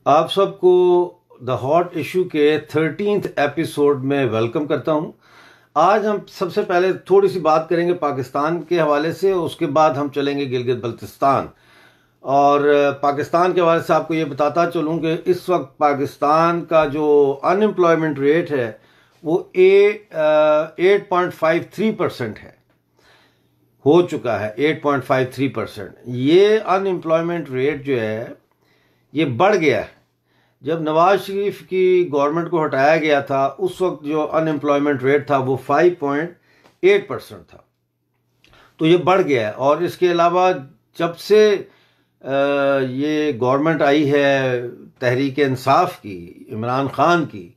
आप सबको the hot issue के 13th एपिसोड में वेलकम करता हूं। आज हम सबसे पहले थोड़ी सी बात करेंगे पाकिस्तान के हवाले से, उसके बाद हम चलेंगे गिलगित बल्तिस्तान। और पाकिस्तान के हवाले से आपको ये बताता चलूं कि इस वक्त पाकिस्तान का जो अनएम्प्लॉयमेंट रेट है वो 8.53% है, हो चुका है 8.53%। ये अनएम्प्लॉयमेंट रेट जो है ये बढ़ गया है। जब नवाज शरीफ की गवर्नमेंट को हटाया गया था उस वक्त जो अनएम्प्लॉयमेंट रेट था वो 5.8% था, तो ये बढ़ गया है। और इसके अलावा जब से ये गवर्नमेंट आई है तहरीक इंसाफ की, इमरान खान की,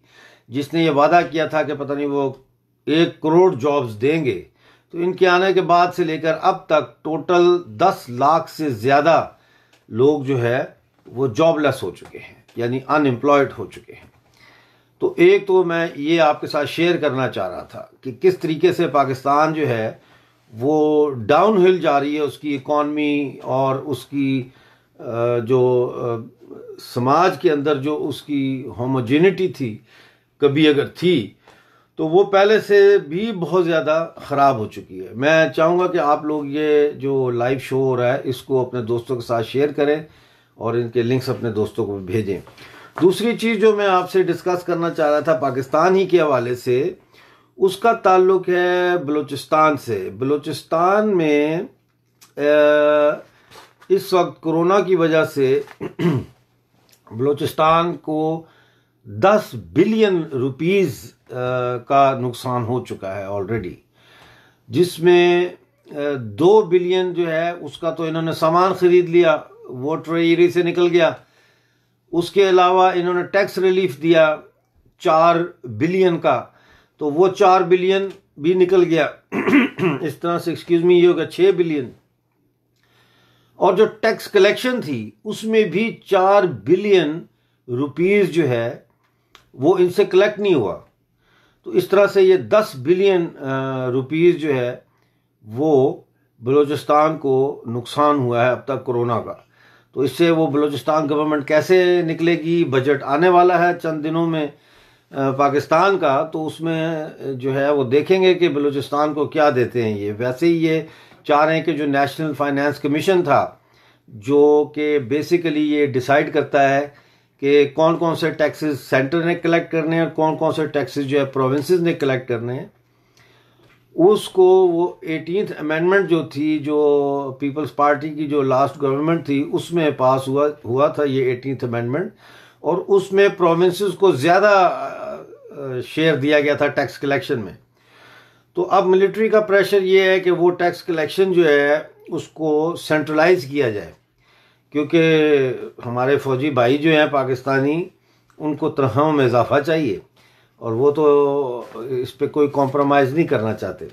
जिसने ये वादा किया था कि पता नहीं वो 1 करोड़ जॉब्स देंगे, तो इनके आने के बाद से लेकर अब तक टोटल 10 लाख से ज़्यादा लोग जो है वो जॉबलेस हो चुके हैं, यानी अनएम्प्लॉयड हो चुके हैं। तो एक तो मैं ये आपके साथ शेयर करना चाह रहा था कि किस तरीके से पाकिस्तान जो है वो डाउनहिल जा रही है, उसकी इकॉनमी और उसकी जो समाज के अंदर जो उसकी होमोजेनिटी थी, कभी अगर थी तो वो पहले से भी बहुत ज़्यादा ख़राब हो चुकी है। मैं चाहूँगा कि आप लोग ये जो लाइव शो हो रहा है इसको अपने दोस्तों के साथ शेयर करें और इनके लिंक्स अपने दोस्तों को भेजें। दूसरी चीज़ जो मैं आपसे डिस्कस करना चाह रहा था पाकिस्तान ही के हवाले से, उसका ताल्लुक है बलूचिस्तान से। बलूचिस्तान में इस वक्त कोरोना की वजह से बलूचिस्तान को 10 बिलियन रुपीस का नुकसान हो चुका है ऑलरेडी, जिसमें 2 बिलियन जो है उसका तो इन्होंने सामान खरीद लिया, वो ट्रेजरी से निकल गया। उसके अलावा इन्होंने टैक्स रिलीफ दिया 4 बिलियन का, तो वो 4 बिलियन भी निकल गया। इस तरह से ये होगा 6 बिलियन। और जो टैक्स कलेक्शन थी उसमें भी 4 बिलियन रुपीस जो है वो इनसे कलेक्ट नहीं हुआ। तो इस तरह से ये 10 बिलियन रुपीस जो है वो बलूचिस्तान को नुकसान हुआ है अब तक कोरोना का। तो इससे वो बलूचिस्तान गवर्नमेंट कैसे निकलेगी, बजट आने वाला है चंद दिनों में पाकिस्तान का, तो उसमें जो है वो देखेंगे कि बलूचिस्तान को क्या देते हैं। ये वैसे ही ये चाह रहे हैं कि जो नेशनल फाइनेंस कमीशन था, जो कि बेसिकली ये डिसाइड करता है कि कौन कौन से टैक्सेस सेंटर ने कलेक्ट करने हैं और कौन कौन से टैक्सेस जो है प्रोविंसेस ने कलेक्ट करने हैं, उसको वो 18th अमेंडमेंट जो थी, जो पीपल्स पार्टी की जो लास्ट गवर्नमेंट थी उसमें पास हुआ था ये 18th अमेंडमेंट, और उसमें प्रोविंसेस को ज़्यादा शेयर दिया गया था टैक्स कलेक्शन में। तो अब मिलिट्री का प्रेशर ये है कि वो टैक्स कलेक्शन जो है उसको सेंट्रलाइज किया जाए, क्योंकि हमारे फौजी भाई जो हैं पाकिस्तानी, उनको तनख्वाहों में इजाफा चाहिए और वो तो इस पे कोई कॉम्प्रोमाइज़ नहीं करना चाहते।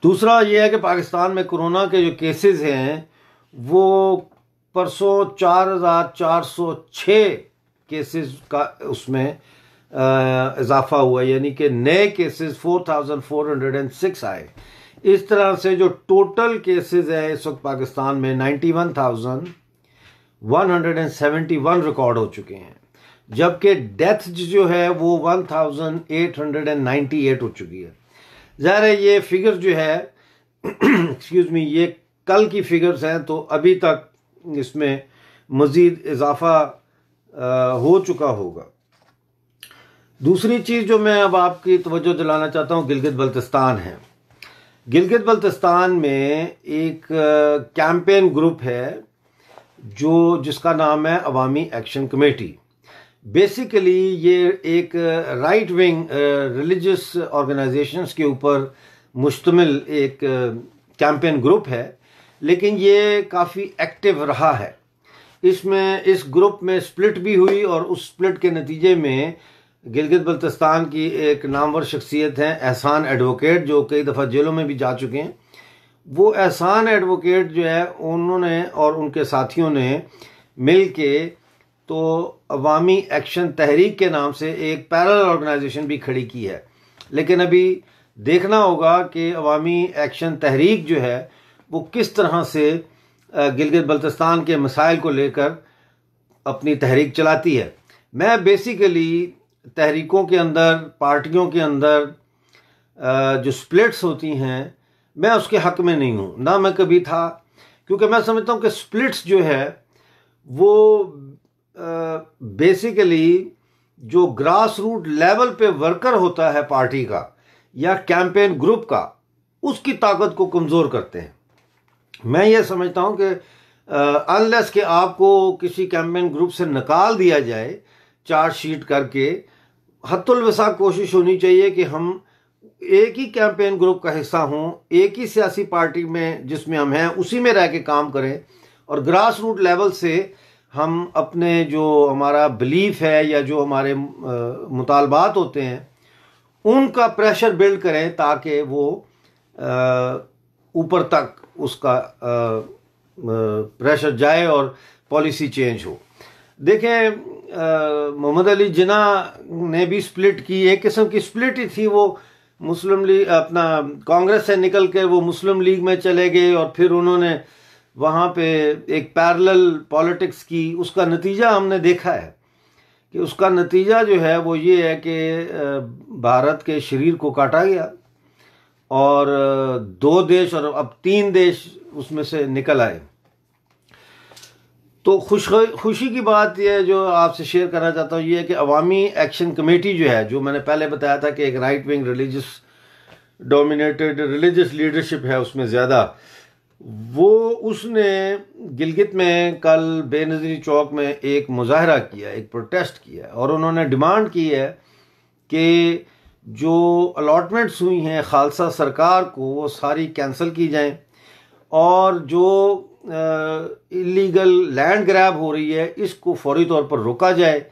दूसरा ये है कि पाकिस्तान में कोरोना के जो केसेस हैं वो परसों 4,406 केसेस का उसमें इजाफा हुआ, यानी कि नए केसेस 4,406 आए। इस तरह से जो टोटल केसेस है इस वक्त पाकिस्तान में 91,171 रिकॉर्ड हो चुके हैं, जबकि डेथ जो है वो 1,898 हो चुकी है। ज़ाहिर है ये फिगर जो है ये कल की फिगर्स हैं, तो अभी तक इसमें मज़ीद इजाफा हो चुका होगा। दूसरी चीज़ जो मैं अब आपकी तवज्जो दिलाना चाहता हूँ गिलगित बल्तिस्तान है। गिलगित बल्तिस्तान में एक कैंपेन ग्रुप है जिसका नाम है अवामी एक्शन कमेटी। बेसिकली ये एक राइट विंग रिलीजियस ऑर्गेनाइजेशंस के ऊपर मुश्तमिल एक कैंपेन ग्रुप है, लेकिन ये काफ़ी एक्टिव रहा है। इसमें इस ग्रुप में स्प्लिट भी हुई और उस स्प्लिट के नतीजे में गिलगित बल्तिस्तान की एक नामवर शख्सियत हैं एहसान एडवोकेट, जो कई दफ़ा जेलों में भी जा चुके हैं। वो एहसान एडवोकेट जो है उन्होंने और उनके साथियों ने मिल के तो अवामी एक्शन तहरीक के नाम से एक पैरेलल ऑर्गेनाइजेशन भी खड़ी की है। लेकिन अभी देखना होगा कि अवामी एक्शन तहरीक जो है वो किस तरह से गिलगित बल्तिस्तान के मसाइल को लेकर अपनी तहरीक चलाती है। मैं बेसिकली तहरीकों के अंदर, पार्टियों के अंदर जो स्प्लिट्स होती हैं, मैं उसके हक में नहीं हूँ, ना मैं कभी था, क्योंकि मैं समझता हूँ कि स्प्लिट्स जो है वो बेसिकली जो ग्रास रूट लेवल पे वर्कर होता है पार्टी का या कैंपेन ग्रुप का, उसकी ताकत को कमज़ोर करते हैं। मैं ये समझता हूँ कि अनलेस कि आपको किसी कैंपेन ग्रुप से निकाल दिया जाए चार्जशीट करके, हत्तुल वसा कोशिश होनी चाहिए कि हम एक ही कैंपेन ग्रुप का हिस्सा हों, एक ही सियासी पार्टी में जिसमें हम हैं उसी में रह के काम करें, और ग्रास रूट लेवल से हम अपने जो हमारा बिलीफ है या जो हमारे मुतालबात होते हैं उनका प्रेशर बिल्ड करें ताकि वो ऊपर तक उसका प्रेशर जाए और पॉलिसी चेंज हो। देखें, मोहम्मद अली जिन्ना ने भी स्प्लिट की, एक किस्म की स्प्लिट ही थी। वो मुस्लिम लीग अपना कांग्रेस से निकल कर वो मुस्लिम लीग में चले गए और फिर उन्होंने वहाँ पे एक पैरेलल पॉलिटिक्स की। उसका नतीजा हमने देखा है कि उसका नतीजा जो है वो ये है कि भारत के शरीर को काटा गया और 2 देश और अब 3 देश उसमें से निकल आए। तो खुशी की बात यह जो आपसे शेयर करना चाहता हूँ ये है कि अवामी एक्शन कमेटी जो है, जो मैंने पहले बताया था कि एक right wing religious dominated religious leadership है उसमें ज़्यादा, वो उसने गिलगित में कल बेनज़ीर चौक में एक मुजाहरा किया, एक प्रोटेस्ट किया और उन्होंने डिमांड की है कि जो अलॉटमेंट्स हुई हैं खालसा सरकार को वो सारी कैंसिल की जाएं और जो इलीगल लैंड ग्रैब हो रही है इसको फौरी तौर पर रोका जाए।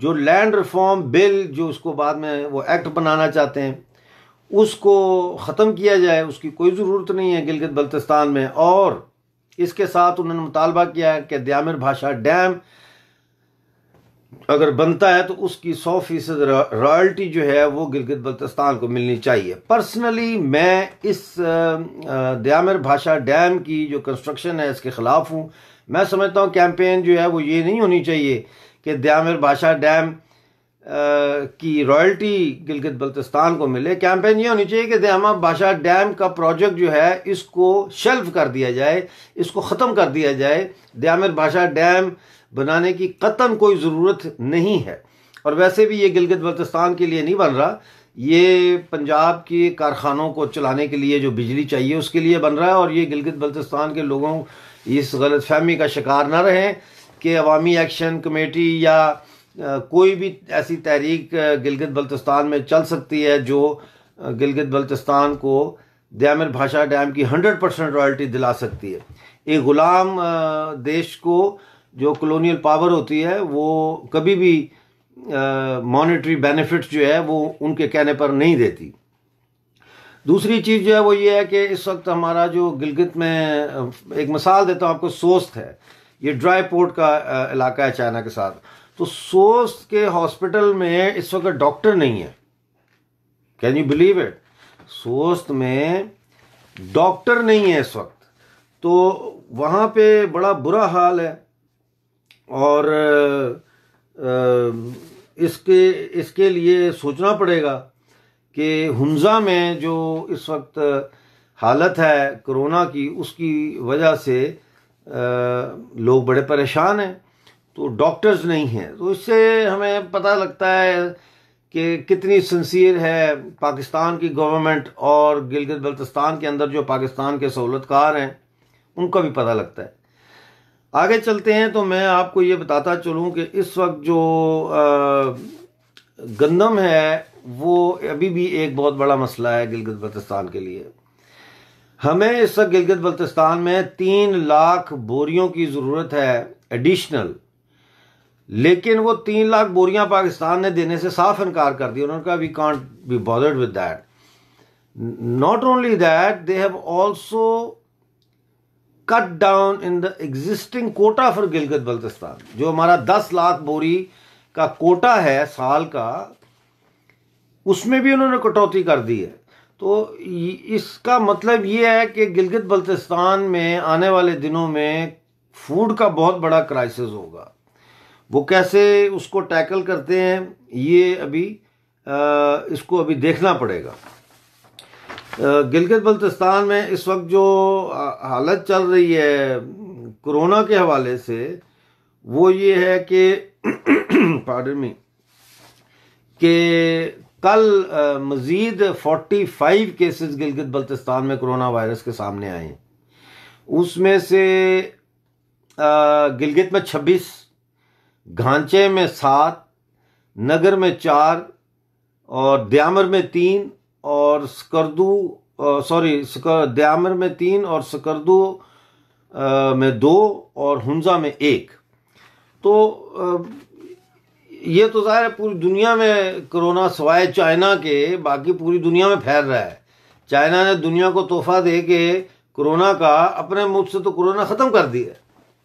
जो लैंड रिफॉर्म बिल जो उसको बाद में वो एक्ट बनाना चाहते हैं उसको ख़त्म किया जाए, उसकी कोई ज़रूरत नहीं है गिलगित बल्तिस्तान में। और इसके साथ उन्होंने मुतालबा किया है कि द्यामिर भाषा डैम अगर बनता है तो उसकी 100% रॉयल्टी जो है वो गिलगित बल्तिस्तान को मिलनी चाहिए। पर्सनली मैं इस द्यामिर भाषा डैम की जो कंस्ट्रक्शन है इसके ख़िलाफ़ हूँ। मैं समझता हूँ कैंपेन जो है वो ये नहीं होनी चाहिए कि द्यामिर भाषा डैम की रॉयल्टी गिलगित बल्तिस्तान को मिले। कैंपेन ये होनी चाहिए कि द्यामिर भाषा डैम का प्रोजेक्ट जो है इसको शेल्फ कर दिया जाए, इसको ख़त्म कर दिया जाए। द्यामिर भाषा डैम बनाने की कतन कोई ज़रूरत नहीं है और वैसे भी ये गिलगित बल्तिस्तान के लिए नहीं बन रहा, ये पंजाब के कारखानों को चलाने के लिए जो बिजली चाहिए उसके लिए बन रहा है। और ये गिलगित बल्तिस्तान के लोगों इस गलतफहमी का शिकार ना रहें कि अवामी एक्शन कमेटी या कोई भी ऐसी तहरीक गिलगित बल्तिस्तान में चल सकती है जो गिलगित बल्तिस्तान को द्यामिर भाषा डैम की 100% रॉयल्टी दिला सकती है। एक ग़ुलाम देश को जो कॉलोनियल पावर होती है वो कभी भी मॉनेटरी बेनिफिट्स जो है वो उनके कहने पर नहीं देती। दूसरी चीज़ जो है वो ये है कि इस वक्त हमारा जो गिलगित में, एक मिसाल देता हूँ आपको, सोस्त है, ये ड्राई पोर्ट का इलाका है चाइना के साथ। तो सोस्त के हॉस्पिटल में इस वक्त डॉक्टर नहीं है। Can you believe it? सोस्त में डॉक्टर नहीं है इस वक्त, तो वहाँ पे बड़ा बुरा हाल है। और इसके लिए सोचना पड़ेगा कि हुंजा में जो इस वक्त हालत है कोरोना की, उसकी वजह से लोग बड़े परेशान हैं, तो डॉक्टर्स नहीं हैं। तो इससे हमें पता लगता है कि कितनी सिंसियर है पाकिस्तान की गवर्नमेंट, और गिलगित बल्तिस्तान के अंदर जो पाकिस्तान के सहूलतकार हैं उनका भी पता लगता है। आगे चलते हैं तो मैं आपको ये बताता चलूँ कि इस वक्त जो गंदम है वो अभी भी एक बहुत बड़ा मसला है गिलगित बल्तिस्तान के लिए। हमें इस वक्त गिलगित बल्तिस्तान में 3 लाख बोरियों की ज़रूरत है एडिशनल, लेकिन वो 3 लाख बोरियां पाकिस्तान ने देने से साफ इनकार कर दिया। उन्होंने कहा we can't be bothered with that. Not only that, they have also cut down in the existing quota for Gilgit Baltistan. जो हमारा 10 लाख बोरी का कोटा है साल का, उसमें भी उन्होंने कटौती कर दी है। तो इसका मतलब ये है कि गिलगित बल्तिस्तान में आने वाले दिनों में फूड का बहुत बड़ा क्राइसिस होगा। वो कैसे उसको टैकल करते हैं, ये अभी इसको अभी देखना पड़ेगा। गिलगित बल्तिस्तान में इस वक्त जो हालत चल रही है कोरोना के हवाले से, वो ये है कि पार्डन मी, कि कल मज़ीद 45 केसेस गिलगित बल्तिस्तान में कोरोना वायरस के सामने आए हैं। उसमें से गिलगित में 26, घांचे में 7, नगर में 4 और द्यामर में 3 और द्यामर में 3 और सकरदू में 2 और हुंजा में 1। तो ये तो ज़ाहिर है पूरी दुनिया में कोरोना सिवाय चाइना के बाकी पूरी दुनिया में फैल रहा है। चाइना ने दुनिया को तोहफा दे के कोरोना का अपने मुल्क से तो कोरोना ख़त्म कर दिया,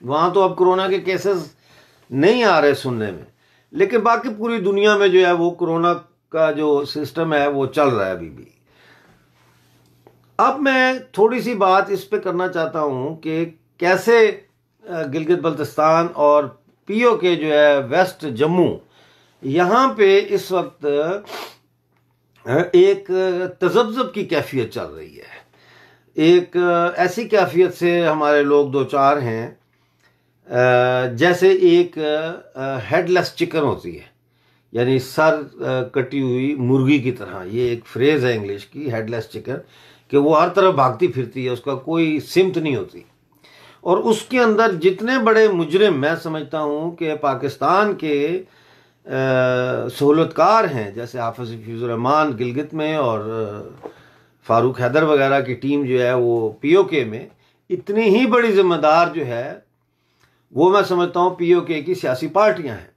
वहाँ तो अब कोरोना के केसेस नहीं आ रहे सुनने में, लेकिन बाकी पूरी दुनिया में जो है वो कोरोना का जो सिस्टम है वो चल रहा है अभी भी। अब मैं थोड़ी सी बात इस पे करना चाहता हूँ कि कैसे गिलगित बल्तिस्तान और पीओके जो है वेस्ट जम्मू, यहाँ पे इस वक्त एक तज़ब्ज़ब की कैफियत चल रही है। एक ऐसी कैफियत से हमारे लोग दो चार हैं जैसे एक हेडलेस चिकन होती है, यानी सर कटी हुई मुर्गी की तरह। ये एक फ्रेज़ है इंग्लिश की, हेडलेस चिकन, कि वो हर तरफ भागती फिरती है, उसका कोई सिमत नहीं होती। और उसके अंदर जितने बड़े मुजरिम मैं समझता हूँ कि पाकिस्तान के सहूलतकार हैं, जैसे हाफिज़ हफीज़ुर रहमान गिलगित में और फ़ारूक हैदर वगैरह की टीम जो है वो पीओके में, इतनी ही बड़ी जिम्मेदार जो है वो मैं समझता हूँ पीओके की सियासी पार्टियाँ हैं।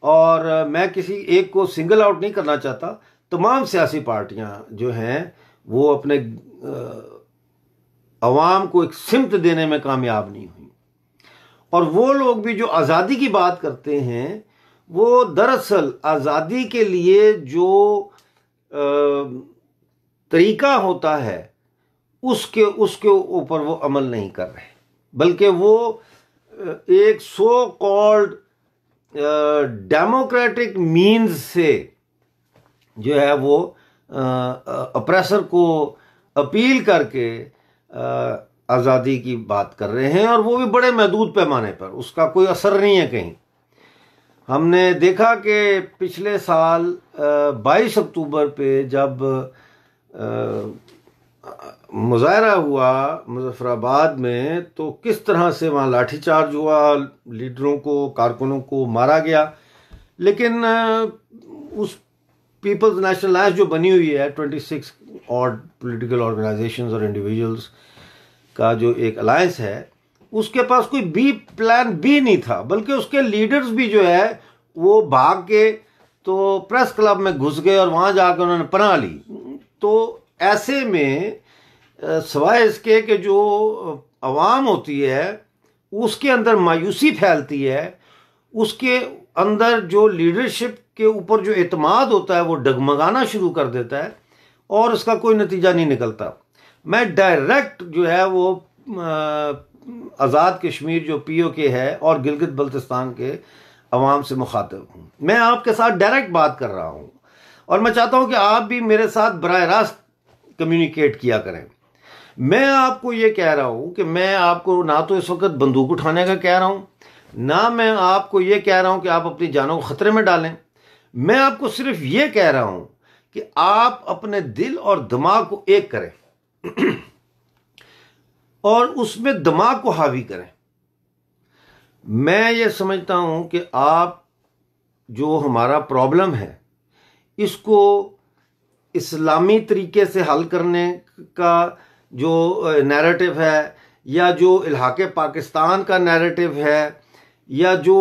और मैं किसी एक को सिंगल आउट नहीं करना चाहता, तमाम सियासी पार्टियाँ जो हैं वो अपने अवाम को एक सिमत देने में कामयाब नहीं हुई। और वो लोग भी जो आज़ादी की बात करते हैं, वो दरअसल आज़ादी के लिए जो तरीका होता है उसके ऊपर वो अमल नहीं कर रहे, बल्कि वो एक सो कॉल्ड डेमोक्रेटिक मीन्स से जो है वो अप्रेसर को अपील करके आज़ादी की बात कर रहे हैं, और वो भी बड़े महदूद पैमाने पर। उसका कोई असर नहीं है कहीं। हमने देखा कि पिछले साल 22 अक्टूबर पे जब मुजाहरा हुआ मुजफ्फराबाद में, तो किस तरह से वहाँ लाठीचार्ज हुआ, लीडरों को, कारकुनों को मारा गया। लेकिन उस पीपल्स नेशनल अलायंस जो बनी हुई है, 26 और पॉलिटिकल ऑर्गेनाइजेशंस और इंडिविजुअल्स का जो एक अलायंस है, उसके पास कोई प्लान बी नहीं था, बल्कि उसके लीडर्स भी जो है वो भाग के तो प्रेस क्लब में घुस गए और वहाँ जाकर उन्होंने पनाह ली। तो ऐसे में सवाए इसके कि जो अवाम होती है उसके अंदर मायूसी फैलती है, उसके अंदर जो लीडरशिप के ऊपर जो एतमाद होता है वो डगमगाना शुरू कर देता है और उसका कोई नतीजा नहीं निकलता। मैं डायरेक्ट जो है वो आज़ाद कश्मीर जो पीओके है और गिलगित बल्तिस्तान के अवाम से मुखातिब हूँ। मैं आपके साथ डायरेक्ट बात कर रहा हूँ और मैं चाहता हूँ कि आप भी मेरे साथ बराह रास्त कम्युनिकेट किया करें। मैं आपको ये कह रहा हूँ कि मैं आपको ना तो इस वक्त बंदूक उठाने का कह रहा हूँ, ना मैं आपको ये कह रहा हूँ कि आप अपनी जानों को ख़तरे में डालें। मैं आपको सिर्फ ये कह रहा हूँ कि आप अपने दिल और दिमाग को एक करें और उसमें दिमाग को हावी करें। मैं ये समझता हूँ कि आप जो हमारा प्रॉब्लम है इसको इस्लामी तरीके से हल करने का जो नैरेटिव है, या जो इलाके पाकिस्तान का नैरेटिव है, या जो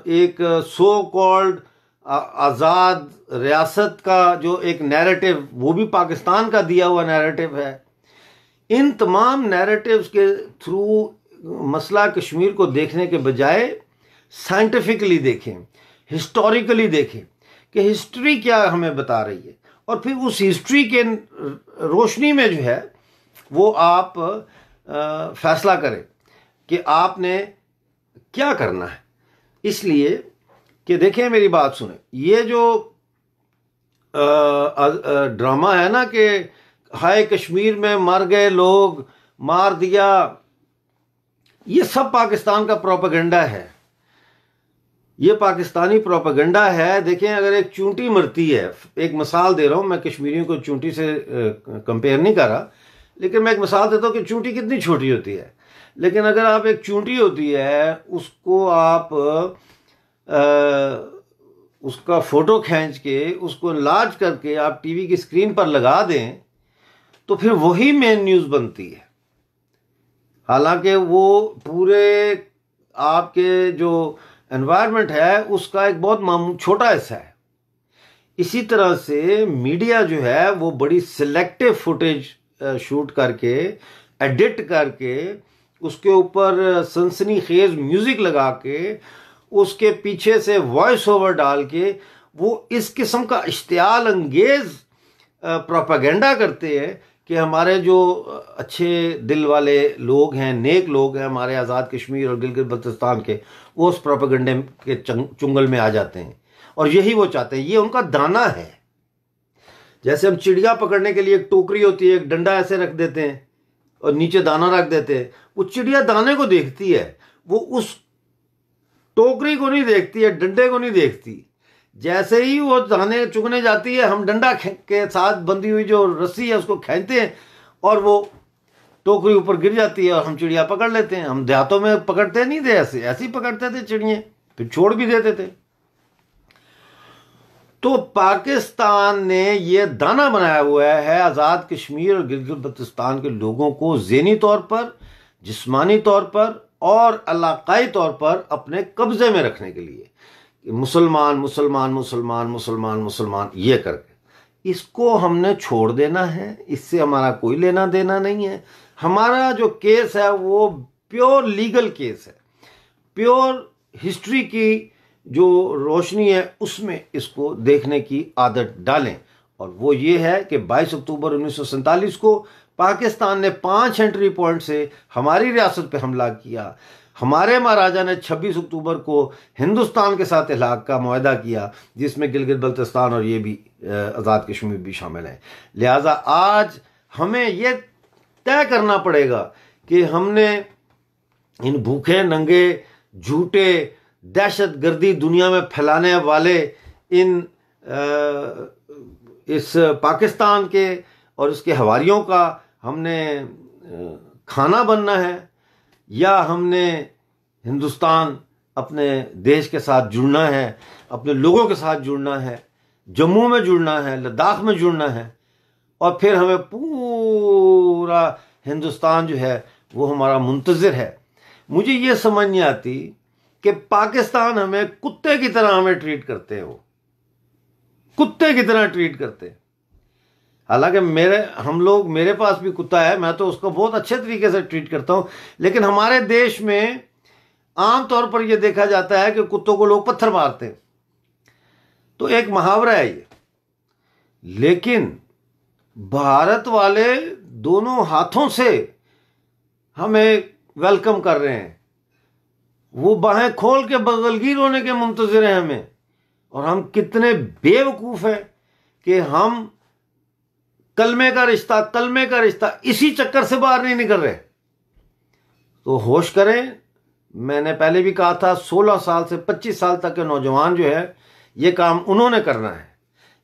एक सो कॉल्ड आज़ाद रियासत का जो एक नैरेटिव, वो भी पाकिस्तान का दिया हुआ नैरेटिव है, इन तमाम नैरेटिव्स के थ्रू मसला कश्मीर को देखने के बजाय साइंटिफिकली देखें, हिस्टोरिकली देखें कि हिस्ट्री क्या हमें बता रही है, और फिर उस हिस्ट्री के रोशनी में जो है वो आप फैसला करें कि आपने क्या करना है। इसलिए कि देखें, मेरी बात सुने, ये जो ड्रामा है ना कि हाय कश्मीर में मर गए लोग, मार दिया, ये सब पाकिस्तान का प्रोपेगेंडा है, ये पाकिस्तानी प्रोपेगेंडा है। देखें, अगर एक चूंटी मरती है, एक मिसाल दे रहा हूं मैं, कश्मीरियों को चूंटी से कंपेयर नहीं कर रहा, लेकिन मैं एक मिसाल देता हूं कि चूंटी कितनी छोटी होती है। लेकिन अगर आप एक चूंटी होती है उसको आप उसका फोटो खींच के उसको लार्ज करके आप टीवी की स्क्रीन पर लगा दें तो फिर वही मेन न्यूज़ बनती है। हालांकि वो पूरे आपके जो एनवायरनमेंट है उसका एक बहुत छोटा हिस्सा है। इसी तरह से मीडिया जो है वो बड़ी सिलेक्टिव फुटेज शूट करके, एडिट करके, उसके ऊपर सनसनीखेज म्यूजिक लगा के, उसके पीछे से वॉइस ओवर डाल के वो इस किस्म का इश्तियाल अंगेज प्रोपेगेंडा करते हैं कि हमारे जो अच्छे दिल वाले लोग हैं, नेक लोग हैं, हमारे आज़ाद कश्मीर और गिलगित बल्तिस्तान के, वो उस प्रोपेगेंडे के चुंगल में आ जाते हैं और यही वो चाहते हैं। ये उनका दाना है। जैसे हम चिड़िया पकड़ने के लिए एक टोकरी होती है, एक डंडा ऐसे रख देते हैं और नीचे दाना रख देते हैं, वो चिड़िया दाने को देखती है, वो उस टोकरी को नहीं देखती है, डंडे को नहीं देखती। जैसे ही वो दाने चुगने जाती है, हम डंडा के साथ बंधी हुई जो रस्सी है उसको खींचते हैं और वो टोकरी ऊपर गिर जाती है और हम चिड़िया पकड़ लेते हैं। हम देहातों में पकड़ते नहीं थे, ऐसे ही पकड़ते थे चिड़िया, फिर छोड़ भी देते थे। तो पाकिस्तान ने ये दाना बनाया हुआ है आज़ाद कश्मीर और गिलगित बल्तिस्तान के लोगों को ज़हनी तौर पर, जिस्मानी तौर पर और इलाकाई तौर पर अपने कब्जे में रखने के लिए। मुसलमान मुसलमान मुसलमान मुसलमान मुसलमान ये करके इसको हमने छोड़ देना है। इससे हमारा कोई लेना देना नहीं है। हमारा जो केस है वो प्योर लीगल केस है, प्योर हिस्ट्री की जो रोशनी है उसमें इसको देखने की आदत डालें। और वो ये है कि 22 अक्टूबर 1947 को पाकिस्तान ने 5 एंट्री पॉइंट से हमारी रियासत पे हमला किया। हमारे महाराजा ने 26 अक्टूबर को हिंदुस्तान के साथ इलाक़ का मुआहदा किया, जिसमें गिलगित बल्तिस्तान और ये भी आज़ाद कश्मीर भी शामिल है। लिहाजा आज हमें ये तय करना पड़ेगा कि हमने इन भूखे नंगे झूठे दहशत गर्दी दुनिया में फैलाने वाले इस पाकिस्तान के और इसके हवारियों का हमने खाना बनना है, या हमने हिंदुस्तान अपने देश के साथ जुड़ना है, अपने लोगों के साथ जुड़ना है, जम्मू में जुड़ना है, लद्दाख में जुड़ना है, और फिर हमें पूरा हिंदुस्तान जो है वो हमारा मुंतज़िर है। मुझे ये समझ नहीं आती कि पाकिस्तान हमें कुत्ते की तरह हमें ट्रीट करते हैं, वो कुत्ते की तरह ट्रीट करते हैं। हालांकि मेरे पास भी कुत्ता है, मैं तो उसको बहुत अच्छे तरीके से ट्रीट करता हूं, लेकिन हमारे देश में आम तौर पर यह देखा जाता है कि कुत्तों को लोग पत्थर मारते हैं। तो एक मुहावरा है ये, लेकिन भारत वाले दोनों हाथों से हमें वेलकम कर रहे हैं। वो बाहें खोल के बगलगीर होने के मुंतज़िर हैं हमें। और हम कितने बेवकूफ़ हैं कि हम कलमे का रिश्ता इसी चक्कर से बाहर नहीं निकल रहे। तो होश करें। मैंने पहले भी कहा था, 16 साल से 25 साल तक के नौजवान जो है ये काम उन्होंने करना है।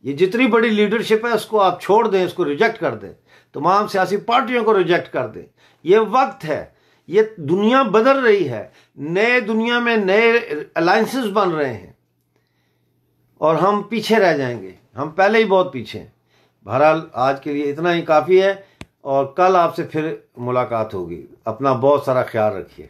ये जितनी बड़ी लीडरशिप है उसको आप छोड़ दें, इसको रिजेक्ट कर दें, तमाम सियासी पार्टियों को रिजेक्ट कर दें। ये वक्त है, ये दुनिया बदल रही है, नए दुनिया में नए अलायंसेस बन रहे हैं और हम पीछे रह जाएंगे। हम पहले ही बहुत पीछे हैं। बहरहाल आज के लिए इतना ही काफ़ी है और कल आपसे फिर मुलाकात होगी। अपना बहुत सारा ख्याल रखिए।